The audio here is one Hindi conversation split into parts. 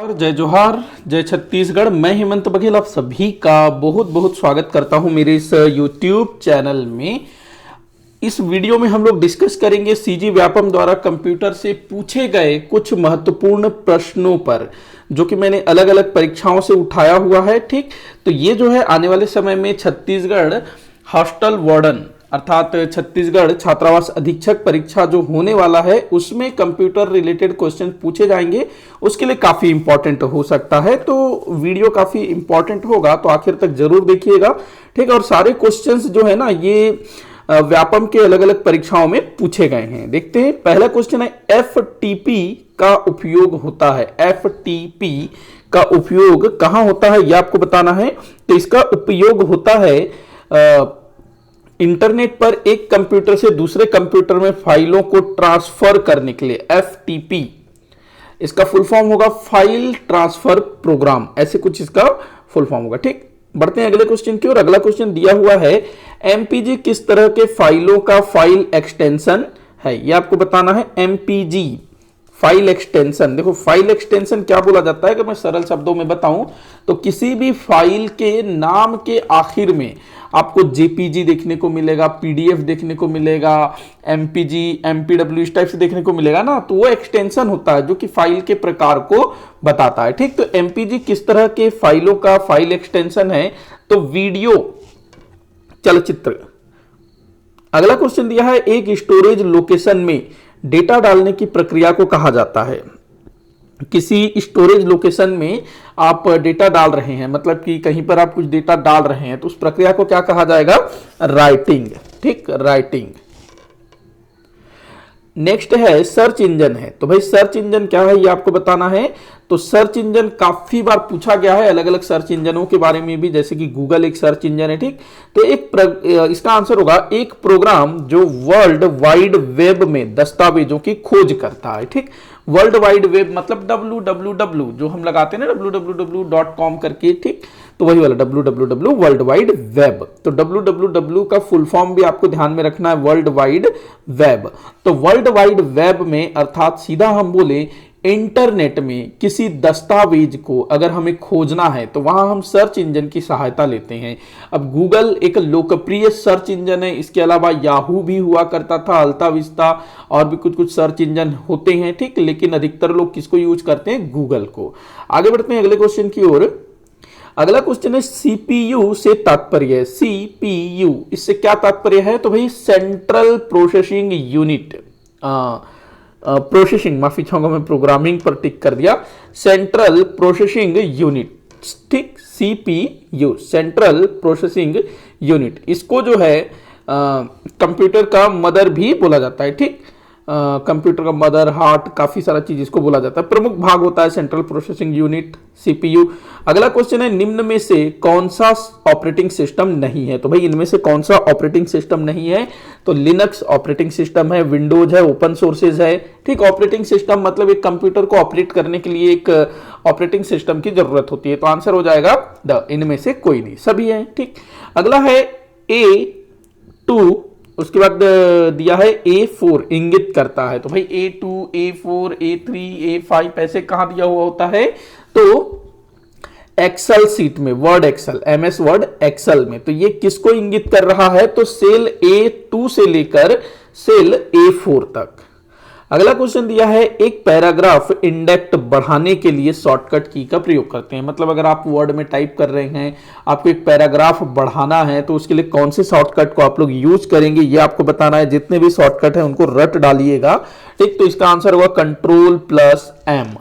और जय जोहार, जय छत्तीसगढ़। मैं हेमंत बघेल आप सभी का बहुत बहुत स्वागत करता हूं मेरे इस YouTube चैनल में। इस वीडियो में हम लोग डिस्कस करेंगे सीजी व्यापम द्वारा कंप्यूटर से पूछे गए कुछ महत्वपूर्ण प्रश्नों पर, जो कि मैंने अलग अलग परीक्षाओं से उठाया हुआ है। ठीक, तो ये जो है आने वाले समय में छत्तीसगढ़ हॉस्टल वार्डन अर्थात छत्तीसगढ़ छात्रावास अधीक्षक परीक्षा जो होने वाला है उसमें कंप्यूटर रिलेटेड क्वेश्चन पूछे जाएंगे। उसके लिए काफी इंपॉर्टेंट हो सकता है, तो वीडियो काफी इंपॉर्टेंट होगा, तो आखिर तक जरूर देखिएगा। ठीक, और सारे क्वेश्चंस जो है ना ये व्यापम के अलग अलग परीक्षाओं में पूछे गए हैं। देखते हैं, पहला क्वेश्चन है FTP का उपयोग होता है। FTP का उपयोग कहां होता है यह आपको बताना है। तो इसका उपयोग होता है इंटरनेट पर एक कंप्यूटर से दूसरे कंप्यूटर में फाइलों को ट्रांसफर करने के लिए। FTP इसका फुल फॉर्म होगा फाइल ट्रांसफर प्रोग्राम, ऐसे कुछ इसका फुल फॉर्म होगा। ठीक, बढ़ते हैं अगले क्वेश्चन की ओर। अगला क्वेश्चन दिया हुआ है MPG किस तरह के फाइलों का फाइल एक्सटेंशन है, यह आपको बताना है। MPG फाइल एक्सटेंशन, देखो फाइल एक्सटेंशन क्या बोला जाता है, अगर मैं सरल शब्दों में बताऊं तो किसी भी फाइल के नाम के आखिर में आपको JPG देखने को मिलेगा, PDF देखने को मिलेगा, MPG, MPW इस टाइप से देखने को मिलेगा ना, तो वो एक्सटेंशन होता है जो कि फाइल के प्रकार को बताता है। ठीक, तो MPG किस तरह के फाइलों का फाइल एक्सटेंशन है, तो वीडियो चलचित्र। अगला क्वेश्चन दिया है एक स्टोरेज लोकेशन में डेटा डालने की प्रक्रिया को कहा जाता है। किसी स्टोरेज लोकेशन में आप डेटा डाल रहे हैं, मतलब कि कहीं पर आप कुछ डेटा डाल रहे हैं, तो उस प्रक्रिया को क्या कहा जाएगा? राइटिंग। ठीक, राइटिंग। नेक्स्ट है सर्च इंजन है। तो भाई सर्च इंजन क्या है ये आपको बताना है। तो सर्च इंजन काफी बार पूछा गया है, अलग अलग सर्च इंजनों के बारे में भी, जैसे कि गूगल एक सर्च इंजन है। ठीक, तो इसका आंसर होगा एक प्रोग्राम जो वर्ल्ड वाइड वेब में दस्तावेजों की खोज करता है। ठीक, वर्ल्ड वाइड वेब मतलब www जो हम लगाते हैं ना, www.com करके। ठीक, तो वही वाला www वर्ल्ड वाइड वेब। तो www का फुल फॉर्म भी आपको ध्यान में रखना है, वर्ल्ड वाइड वेब। तो वर्ल्ड वाइड वेब में अर्थात सीधा हम बोले इंटरनेट में किसी दस्तावेज को अगर हमें खोजना है तो वहां हम सर्च इंजन की सहायता लेते हैं। अब गूगल एक लोकप्रिय सर्च इंजन है, इसके अलावा याहू भी हुआ करता था, अल्ता विस्ता और भी कुछ कुछ सर्च इंजन होते हैं। ठीक, लेकिन अधिकतर लोग किसको यूज करते हैं? गूगल को। आगे बढ़ते हैं अगले क्वेश्चन की ओर। अगला क्वेश्चन है CPU से तात्पर्य। CPU इससे क्या तात्पर्य है? तो भाई सेंट्रल प्रोसेसिंग यूनिट, प्रोसेसिंग, माफी चाहूंगा मैं प्रोग्रामिंग पर टिक कर दिया, सेंट्रल प्रोसेसिंग यूनिट। ठीक, CPU सेंट्रल प्रोसेसिंग यूनिट, इसको जो है कंप्यूटर का मदर भी बोला जाता है। ठीक, कंप्यूटर का मदर, हार्ट, काफी सारा चीज इसको बोला जाता है, प्रमुख भाग होता है सेंट्रल प्रोसेसिंग यूनिट CPU। अगला क्वेश्चन है निम्न में से कौन सा ऑपरेटिंग सिस्टम नहीं है। तो भाई इनमें से कौन सा ऑपरेटिंग सिस्टम नहीं है? तो लिनक्स ऑपरेटिंग सिस्टम है, विंडोज है, ओपन सोर्सेज है। ठीक, ऑपरेटिंग सिस्टम मतलब एक कंप्यूटर को ऑपरेट करने के लिए एक ऑपरेटिंग सिस्टम की जरूरत होती है, तो आंसर हो जाएगा द, इनमें से कोई नहीं, सभी है। ठीक, अगला है A2, उसके बाद दिया है A4 इंगित करता है। तो भाई A2, A4, A3, A5 ऐसे कहां दिया हुआ होता है? तो एक्सेल सीट में, Word Excel, MS Word Excel में। तो ये किसको इंगित कर रहा है? तो सेल A2 से लेकर सेल A4 तक। अगला क्वेश्चन दिया है एक पैराग्राफ इंडेक्स बढ़ाने के लिए शॉर्टकट की का प्रयोग करते हैं। मतलब अगर आप वर्ड में टाइप कर रहे हैं, आपको एक पैराग्राफ बढ़ाना है, तो उसके लिए कौन से शॉर्टकट को आप लोग यूज करेंगे ये आपको बताना है। जितने भी शॉर्टकट है उनको रट डालिएगा। ठीक, तो इसका आंसर होगा Ctrl+M।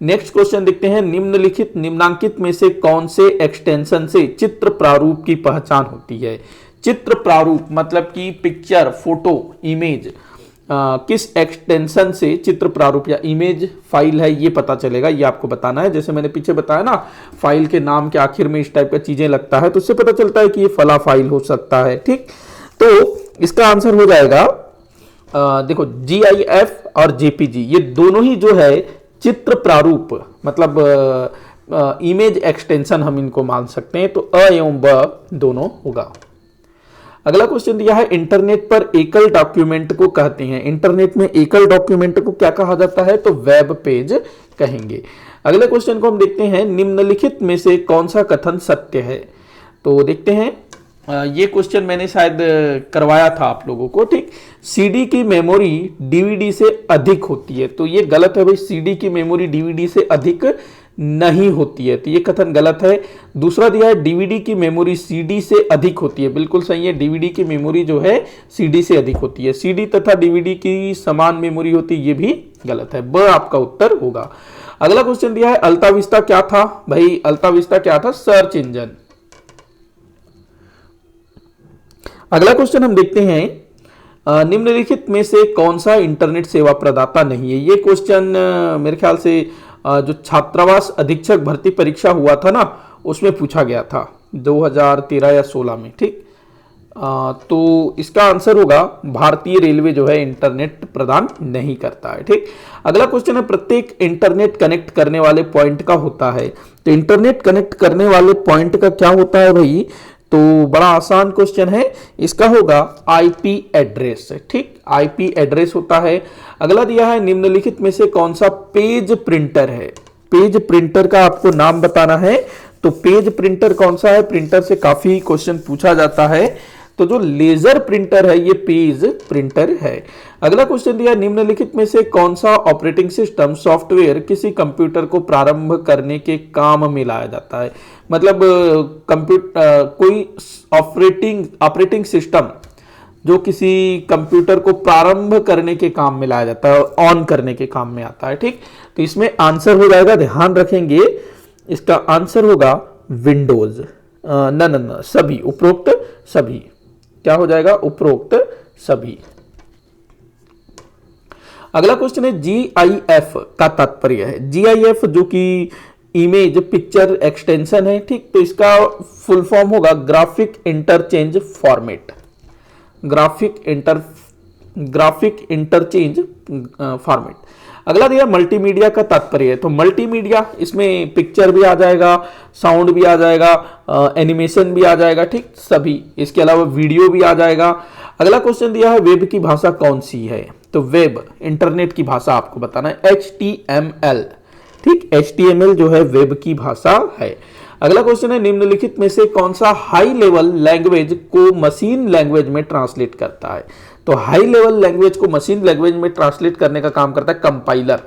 नेक्स्ट क्वेश्चन देखते हैं निम्नलिखित निम्नांकित में से कौन से एक्सटेंशन से चित्र प्रारूप की पहचान होती है। चित्र प्रारूप मतलब कि पिक्चर, फोटो, इमेज, किस एक्सटेंशन से चित्र प्रारूप या इमेज फाइल है ये पता चलेगा, ये आपको बताना है। जैसे मैंने पीछे बताया ना, फाइल के नाम के आखिर में इस टाइप का चीजें लगता है, तो उससे पता चलता है कि ये फला फाइल हो सकता है। ठीक, तो इसका आंसर हो जाएगा देखो GIF और JPG, ये दोनों ही जो है चित्र प्रारूप मतलब इमेज एक्सटेंशन हम इनको मान सकते हैं। तो अ एवं ब दोनों होगा। अगला क्वेश्चन दिया है इंटरनेट पर एकल डॉक्यूमेंट को कहते हैं। इंटरनेट में एकल डॉक्यूमेंट को क्या कहा जाता है? तो वेब पेज कहेंगे। अगले क्वेश्चन को हम देखते हैं, निम्नलिखित में से कौन सा कथन सत्य है? तो देखते हैं, ये क्वेश्चन मैंने शायद करवाया था आप लोगों को, ठीक। सीडी की मेमोरी डीवीडी से अधिक होती है, तो ये गलत है भाई, सीडी की मेमोरी डीवीडी से अधिक नहीं होती है, तो ये कथन गलत है। दूसरा दिया है डीवीडी की मेमोरी सीडी से अधिक होती है, बिल्कुल सही है, डीवीडी की मेमोरी जो है सीडी से अधिक होती है। सीडी तथा डीवीडी की समान मेमोरी होती है, ये भी गलत है, ब आपका उत्तर होगा। अगला क्वेश्चन दिया है अल्ता विस्टा क्या था? भाई अल्ता विस्टा क्या था? Search engine. अगला क्वेश्चन हम देखते हैं, निम्नलिखित में से कौन सा इंटरनेट सेवा प्रदाता नहीं है? ये क्वेश्चन मेरे ख्याल से जो छात्रावास अधीक्षक भर्ती परीक्षा हुआ था ना, उसमें पूछा गया था 2013 या 16 में, ठीक। तो इसका आंसर होगा भारतीय रेलवे जो है इंटरनेट प्रदान नहीं करता है, ठीक। अगला क्वेश्चन है प्रत्येक इंटरनेट कनेक्ट करने वाले पॉइंट का होता है। तो इंटरनेट कनेक्ट करने वाले पॉइंट का क्या होता है भाई? तो बड़ा आसान क्वेश्चन है, इसका होगा आईपी एड्रेस, ठीक, आईपी एड्रेस होता है। अगला दिया है निम्नलिखित में से कौन सा पेज प्रिंटर है? पेज प्रिंटर का आपको नाम बताना है। तो पेज प्रिंटर कौन सा है? प्रिंटर से काफी क्वेश्चन पूछा जाता है, तो जो लेजर प्रिंटर है ये पेज प्रिंटर है। अगला क्वेश्चन दिया निम्नलिखित में से कौन सा ऑपरेटिंग सिस्टम सॉफ्टवेयर किसी कंप्यूटर को प्रारंभ करने के काम में लाया जाता है? मतलब कोई ऑपरेटिंग सिस्टम जो किसी कंप्यूटर को प्रारंभ करने के काम में लाया जाता है, ऑन करने के काम में आता है, ठीक। तो इसमें आंसर हो जाएगा, ध्यान रखेंगे, इसका आंसर होगा विंडोज। न सभी, उपरोक्त सभी। क्या हो जाएगा? उपरोक्त सभी। अगला क्वेश्चन है GIF का तात्पर्य है। GIF जो कि इमेज पिक्चर एक्सटेंशन है, ठीक। तो इसका फुल फॉर्म होगा graphic interchange format, graphic interchange format. अगला दिया मल्टीमीडिया का तात्पर्य है। तो मल्टीमीडिया, इसमें पिक्चर भी आ जाएगा, साउंड भी आ जाएगा, एनिमेशन भी आ जाएगा, ठीक, सभी। इसके अलावा वीडियो भी आ जाएगा। अगला क्वेश्चन दिया है वेब की भाषा कौन सी है? तो वेब, इंटरनेट की भाषा आपको बताना है HTML, ठीक, HTML जो है वेब की भाषा है। अगला क्वेश्चन है निम्नलिखित में से कौन सा हाई लेवल लैंग्वेज को मशीन लैंग्वेज में ट्रांसलेट करता है? तो हाई लेवल लैंग्वेज को मशीन लैंग्वेज में ट्रांसलेट करने का काम करता है कंपाइलर।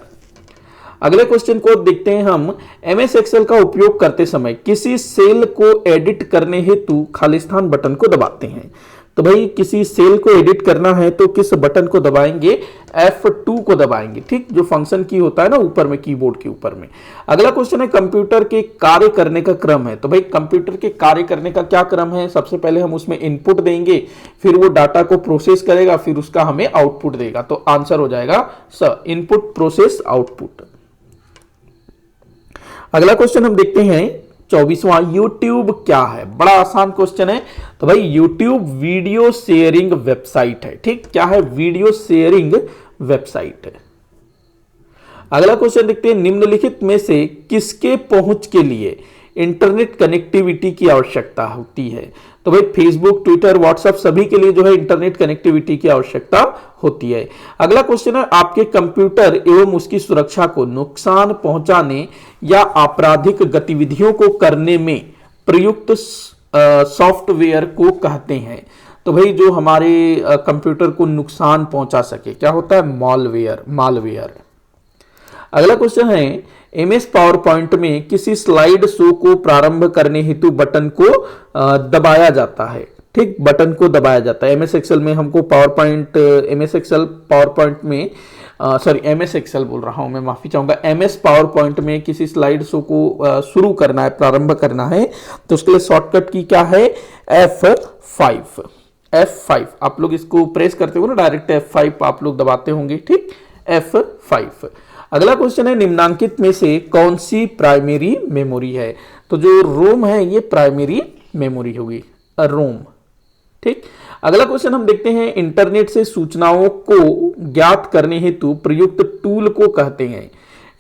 अगले क्वेश्चन को देखते हैं हम, MS एक्सेल का उपयोग करते समय किसी सेल को एडिट करने हेतु खालिस्तान बटन को दबाते हैं। तो भाई किसी सेल को एडिट करना है तो किस बटन को दबाएंगे? F2 को दबाएंगे, ठीक, जो फंक्शन की होता है ना ऊपर में, कीबोर्ड के ऊपर में। अगला क्वेश्चन है कंप्यूटर के कार्य करने का क्रम है। तो भाई कंप्यूटर के कार्य करने का क्या क्रम है? सबसे पहले हम उसमें इनपुट देंगे, फिर वो डाटा को प्रोसेस करेगा, फिर उसका हमें आउटपुट देगा। तो आंसर हो जाएगा इनपुट प्रोसेस आउटपुट। अगला क्वेश्चन हम देखते हैं 24वां, यूट्यूब क्या है? बड़ा आसान क्वेश्चन है। तो भाई यूट्यूब वीडियो शेयरिंग वेबसाइट है, ठीक, क्या है? वीडियो शेयरिंग वेबसाइट है। अगला क्वेश्चन देखते हैं निम्नलिखित में से किसके पहुंच के लिए इंटरनेट कनेक्टिविटी की आवश्यकता होती है? तो भाई फेसबुक, ट्विटर, व्हाट्सएप सभी के लिए जो है इंटरनेट कनेक्टिविटी की आवश्यकता होती है। अगला क्वेश्चन है आपके कंप्यूटर एवं उसकी सुरक्षा को नुकसान पहुंचाने या आपराधिक गतिविधियों को करने में प्रयुक्त सॉफ्टवेयर को कहते हैं? तो भाई जो हमारे कंप्यूटर को नुकसान पहुंचा सके, क्या होता है? मालवेयर। अगला क्वेश्चन है MS पावर पॉइंट में किसी स्लाइड शो को प्रारंभ करने हेतु बटन को दबाया जाता है, ठीक, बटन को दबाया जाता है। MS एक्सेल में हमको MS एक्सेल पावर पॉइंट में MS एक्सेल बोल रहा हूं मैं, माफी चाहूंगा। MS पावर पॉइंट में किसी स्लाइड शो को शुरू करना है, प्रारंभ करना है, तो उसके लिए शॉर्टकट की क्या है? F5 आप लोग इसको प्रेस करते हो ना, डायरेक्ट F5 आप लोग दबाते होंगे, ठीक, F5। अगला क्वेश्चन है निम्नांकित में से कौन सी प्राइमरी मेमोरी है? तो जो रोम है ये प्राइमरी मेमोरी होगी, रोम, ठीक। अगला क्वेश्चन हम देखते हैं इंटरनेट से सूचनाओं को ज्ञात करने हेतु प्रयुक्त टूल को कहते हैं।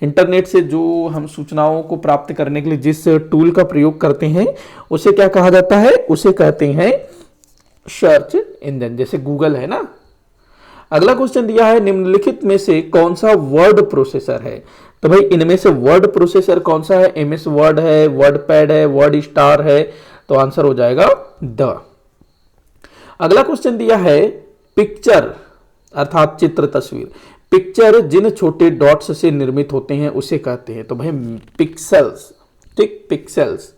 इंटरनेट से जो हम सूचनाओं को प्राप्त करने के लिए जिस टूल का प्रयोग करते हैं उसे क्या कहा जाता है? उसे कहते हैं सर्च इंजन, जैसे गूगल है ना। अगला क्वेश्चन दिया है निम्नलिखित में से कौन सा वर्ड प्रोसेसर है। तो भाई इनमें से वर्ड प्रोसेसर कौन सा है, एमएस वर्ड है, वर्ड पैड है, वर्ड स्टार है, तो आंसर हो जाएगा द। अगला क्वेश्चन दिया है पिक्चर अर्थात चित्र तस्वीर, पिक्चर जिन छोटे डॉट्स से निर्मित होते हैं उसे कहते हैं। तो भाई पिक्सेल्स, ठीक, पिक्सेल्स।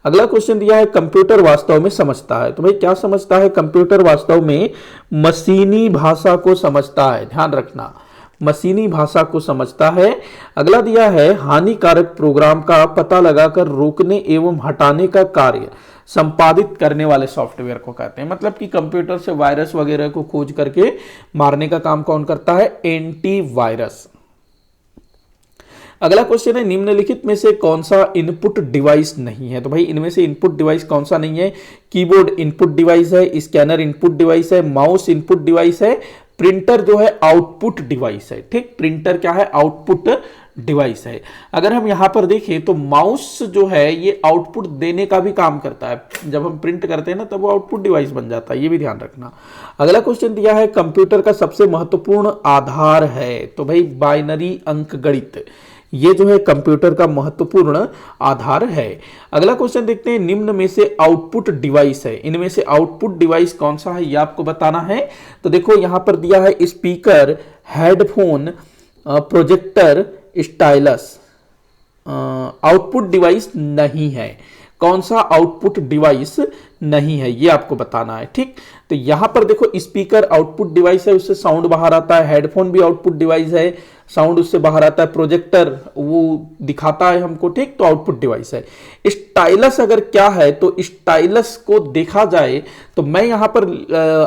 अगला क्वेश्चन दिया है कंप्यूटर वास्तव में समझता है। तो भाई क्या समझता है कंप्यूटर वास्तव में, मशीनी भाषा को समझता है, ध्यान रखना, मशीनी भाषा को समझता है। अगला दिया है हानिकारक प्रोग्राम का पता लगाकर रोकने एवं हटाने का कार्य संपादित करने वाले सॉफ्टवेयर को कहते हैं। मतलब कि कंप्यूटर से वायरस वगैरह को खोज करके मारने का काम कौन करता है, एंटीवायरस। अगला क्वेश्चन है निम्नलिखित में से कौन सा इनपुट डिवाइस नहीं है। तो भाई इनमें से इनपुट डिवाइस कौन सा नहीं है, कीबोर्ड इनपुट डिवाइस है, स्कैनर इनपुट डिवाइस है, माउस इनपुट डिवाइस है, प्रिंटर जो है आउटपुट डिवाइस है। ठीक, प्रिंटर क्या है, आउटपुट डिवाइस है। अगर हम यहां पर देखें तो माउस जो है ये आउटपुट देने का भी काम करता है, जब हम प्रिंट करते हैं ना तब वो आउटपुट डिवाइस बन जाता है, ये भी ध्यान रखना। अगला क्वेश्चन दिया है कंप्यूटर का सबसे महत्वपूर्ण आधार है। तो भाई बाइनरी अंकगणित, ये जो है कंप्यूटर का महत्वपूर्ण आधार है। अगला क्वेश्चन देखते हैं निम्न में से आउटपुट डिवाइस है, इनमें से आउटपुट डिवाइस कौन सा है ये आपको बताना है। तो देखो यहां पर दिया है speaker, headphone, projector, stylus. Output device नहीं है, कौन सा आउटपुट डिवाइस नहीं है ये आपको बताना है। ठीक, तो यहां पर देखो स्पीकर आउटपुट डिवाइस है, उससे साउंड बाहर आता है, हेडफोन भी आउटपुट डिवाइस है, साउंड उससे बाहर आता है, प्रोजेक्टर वो दिखाता है हमको, ठीक, तो आउटपुट डिवाइस है। स्टाइलस अगर क्या है तो स्टाइलस को देखा जाए तो मैं यहां पर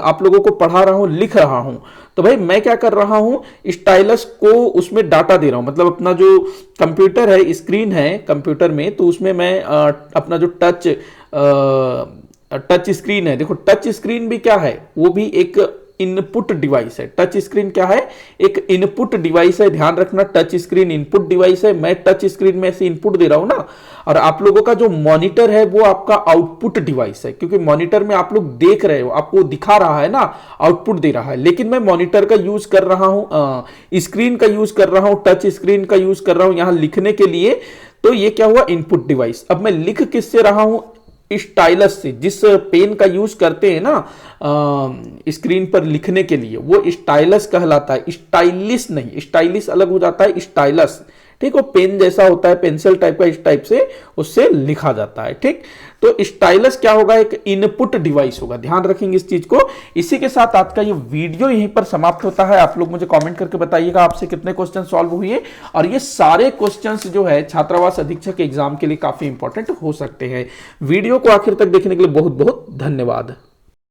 आप लोगों को पढ़ा रहा हूं, लिख रहा हूं, तो भाई मैं क्या कर रहा हूं, स्टाइलस को उसमें डाटा दे रहा हूं। मतलब अपना जो कंप्यूटर है, स्क्रीन है कंप्यूटर में, तो उसमें मैं अपना जो टच स्क्रीन है, देखो टच स्क्रीन भी क्या है, वो भी एक इनपुट डिवाइस है। टच स्क्रीन क्या है, एक इनपुट डिवाइस है, ध्यान रखना, टच स्क्रीन इनपुट डिवाइस है। मैं टच स्क्रीन में ऐसे इनपुट दे रहा हूं ना, और आप लोगों का जो मॉनिटर है वो आपका आउटपुट डिवाइस है, क्योंकि मॉनिटर में आप लोग देख रहे हो, आपको दिखा रहा है ना, आउटपुट दे रहा है। लेकिन मैं मॉनिटर का यूज कर रहा हूं, स्क्रीन का यूज कर रहा हूं, टच स्क्रीन का यूज कर रहा हूं यहां लिखने के लिए, तो ये क्या हुआ, इनपुट डिवाइस। अब मैं लिख किससे रहा हूं, स्टाइलस से, जिस पेन का यूज करते हैं ना स्क्रीन पर लिखने के लिए, वो स्टाइलस कहलाता है, स्टाइलिस नहीं, स्टाइलिस अलग हो जाता है, स्टाइलस, ठीक, वो पेन जैसा होता है, पेंसिल टाइप का, इस टाइप से उससे लिखा जाता है। ठीक, तो स्टाइलस क्या होगा, एक इनपुट डिवाइस होगा, ध्यान रखेंगे इस चीज को। इसी के साथ आज का ये वीडियो यहीं पर समाप्त होता है। आप लोग मुझे कमेंट करके बताइएगा आपसे कितने क्वेश्चन सॉल्व हुए, और ये सारे क्वेश्चंस जो है छात्रावास अधीक्षक एग्जाम के लिए काफी इंपॉर्टेंट हो सकते हैं। वीडियो को आखिर तक देखने के लिए बहुत बहुत धन्यवाद।